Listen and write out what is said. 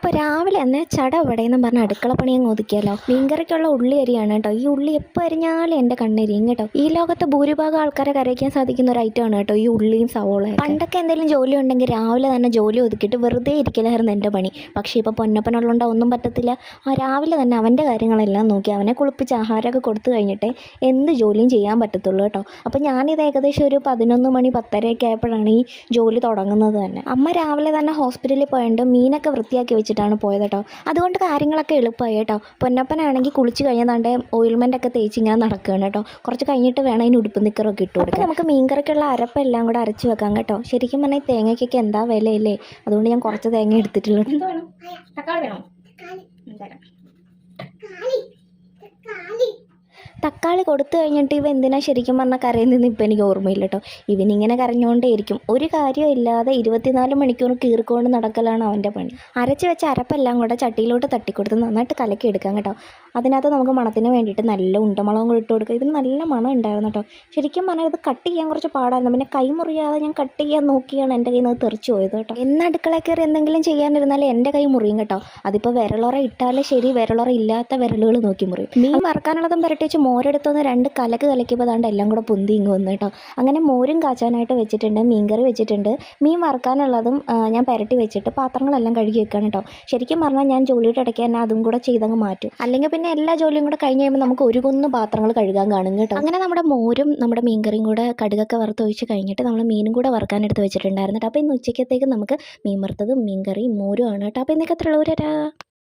അപ്പോൾ രാവിലെ തന്നെ ചടപടയെന്ന് പറഞ്ഞ അടുക്കള പണി അങ്ങ് ഒതുക്കിയാലോ. മീൻകറിക്കുള്ള ഉള്ളി അരിയാണ് കേട്ടോ. ഈ ഉള്ളി എപ്പോൾ അരിഞ്ഞാലും എൻ്റെ കണ്ണെരിയും കേട്ടോ. ഈ ലോകത്ത് ഭൂരിഭാഗം ആൾക്കാരെ കരയിക്കാൻ സാധിക്കുന്ന ഒരു ഐറ്റമാണ് കേട്ടോ ഈ ഉള്ളിയും സവോളയും. പണ്ടൊക്കെ എന്തെങ്കിലും ജോലി ഉണ്ടെങ്കിൽ രാവിലെ തന്നെ ജോലി ഒതുക്കിയിട്ട് വെറുതെ ഇരിക്കലായിരുന്നു എൻ്റെ പണി. പക്ഷേ ഇപ്പോൾ പൊന്നപ്പനുള്ളതുകൊണ്ട് ഒന്നും പറ്റത്തില്ല. രാവിലെ തന്നെ അവൻ്റെ കാര്യങ്ങളെല്ലാം നോക്കി അവനെ കുളിപ്പിച്ച് ആഹാരമൊക്കെ കൊടുത്തു കഴിഞ്ഞിട്ടേ എന്ത് ജോലിയും ചെയ്യാൻ പറ്റത്തുള്ളൂ കേട്ടോ. അപ്പോൾ ഞാനിത് ഏകദേശം ഒരു 11 മണി 10:30 ആയപ്പോഴാണ് ഈ ജോലി തുടങ്ങുന്നത് തന്നെ. അമ്മ രാവിലെ തന്നെ ഹോസ്പിറ്റലിൽ പോയിട്ട് മീനൊക്കെ വൃത്തിയാക്കി വെച്ചിട്ടാണ് പോയത് കേട്ടോ. അതുകൊണ്ട് കാര്യങ്ങളൊക്കെ എളുപ്പമായി കേട്ടോ. പൊന്നപ്പനാണെങ്കിൽ കുളിച്ച് കഴിഞ്ഞതാണ്ട് ഓയിൽമെൻ്റൊക്കെ തേച്ച് ഇങ്ങനെ നടക്കുകയാണ് കേട്ടോ. കുറച്ച് കഴിഞ്ഞിട്ട് വേണം അതിന് ഉടുപ്പ് നിക്കറൊക്കെ ഇട്ട് കൊടുക്കാം. നമുക്ക് മീൻകറിക്കുള്ള അരപ്പെല്ലാം കൂടെ അരച്ച് വെക്കാം കേട്ടോ. ശരിക്കും പറഞ്ഞാൽ ഈ തേങ്ങയ്ക്കൊക്കെ എന്താ വിലയല്ലേ. അതുകൊണ്ട് ഞാൻ കുറച്ച് തേങ്ങ എടുത്തിട്ടുള്ളൂ. തക്കാളി കൊടുത്തു കഴിഞ്ഞിട്ട് ഇവ എന്തിനാ ശരിക്കും പറഞ്ഞാൽ കരയുന്നതെന്ന് ഇപ്പം എനിക്ക് ഓർമ്മയില്ല കേട്ടോ. ഇവനിങ്ങനെ കരഞ്ഞുകൊണ്ടേയിരിക്കും. ഒരു കാര്യമില്ലാതെ 24 മണിക്കൂർ കീറിക്കൊണ്ട് നടക്കലാണ് അവൻ്റെ പണി. അരച്ച് വെച്ച അരപ്പെല്ലാം കൂടെ ചട്ടിയിലോട്ട് തട്ടിക്കൊടുത്ത് നന്നായിട്ട് കലക്കി എടുക്കാം കേട്ടോ. അതിനകത്ത് നമുക്ക് മണത്തിന് വേണ്ടിയിട്ട് നല്ല ഉണ്ടമുളകും കൂടി ഇട്ട് കൊടുക്കുക. ഇതിന് നല്ല മണം ഉണ്ടായിരുന്നു കേട്ടോ. ശരിക്കും പറഞ്ഞാൽ ഇത് കട്ട് ചെയ്യാൻ കുറച്ച് പാടായിരുന്നു. പിന്നെ കൈ മുറിയാതെ ഞാൻ കട്ട് ചെയ്യാൻ നോക്കിയാണ് എൻ്റെ കയ്യിൽ നിന്ന് തെറിച്ച് പോയത് കേട്ടോ. എന്ന് അടുക്കളയിൽ കയറി എന്തെങ്കിലും ചെയ്യാനിരുന്നാലും എൻ്റെ കൈ മുറിയും കേട്ടോ. അതിപ്പോൾ വിരലുറ ഇട്ടാലേ ശരി, വിരലുറ ഇല്ലാത്ത വിരലുകൾ നോക്കി മുറിയും. മീൻ വറക്കാനുള്ളതും പുരട്ടി വെച്ച് മോരെടുത്തൊന്ന് 2 കലക്ക് കലക്കിയപ്പോൾ അതാണ്ട് എല്ലാം കൂടെ പൊന്തി ഇങ്ങ് വന്നു കേട്ടോ. അങ്ങനെ മോരും കാച്ചാനായിട്ട് വെച്ചിട്ടുണ്ട്, മീൻകറി വെച്ചിട്ടുണ്ട്. മീൻ വറക്കാനുള്ളതും ഞാൻ പുരട്ടി വെച്ചിട്ട് പാത്രങ്ങളെല്ലാം കഴുകി വെക്കുകയാണ് കേട്ടോ. ശരിക്കും പറഞ്ഞാൽ ഞാൻ ജോലിയുടെ ഇടയ്ക്ക് തന്നെ അതും കൂടെ ചെയ്തങ്ങ് മാറ്റും. അല്ലെങ്കിൽ പിന്നെ എല്ലാ ജോലിയും കൂടെ കഴിഞ്ഞ് കഴിയുമ്പോൾ നമുക്ക് ഒരു കുന്ന് പാത്രങ്ങൾ കഴുകാൻ കാണും കേട്ടോ. അങ്ങനെ നമ്മുടെ മോരും നമ്മുടെ മീൻകറിയും കൂടെ കടുകൊക്കെ വറുത്തൊഴിച്ച് കഴിഞ്ഞിട്ട് നമ്മൾ മീനും കൂടെ വറുക്കാനെടുത്ത് വെച്ചിട്ടുണ്ടായിരുന്നു കേട്ടോ. അപ്പോൾ ഇന്ന് ഉച്ചക്കത്തേക്ക് നമുക്ക് മീൻ വറുത്തതും മീൻകറിയും മോരും ആണ് കേട്ടോ. അപ്പോൾ ഇന്നൊക്കെ എത്ര ഉള്ളവരാ.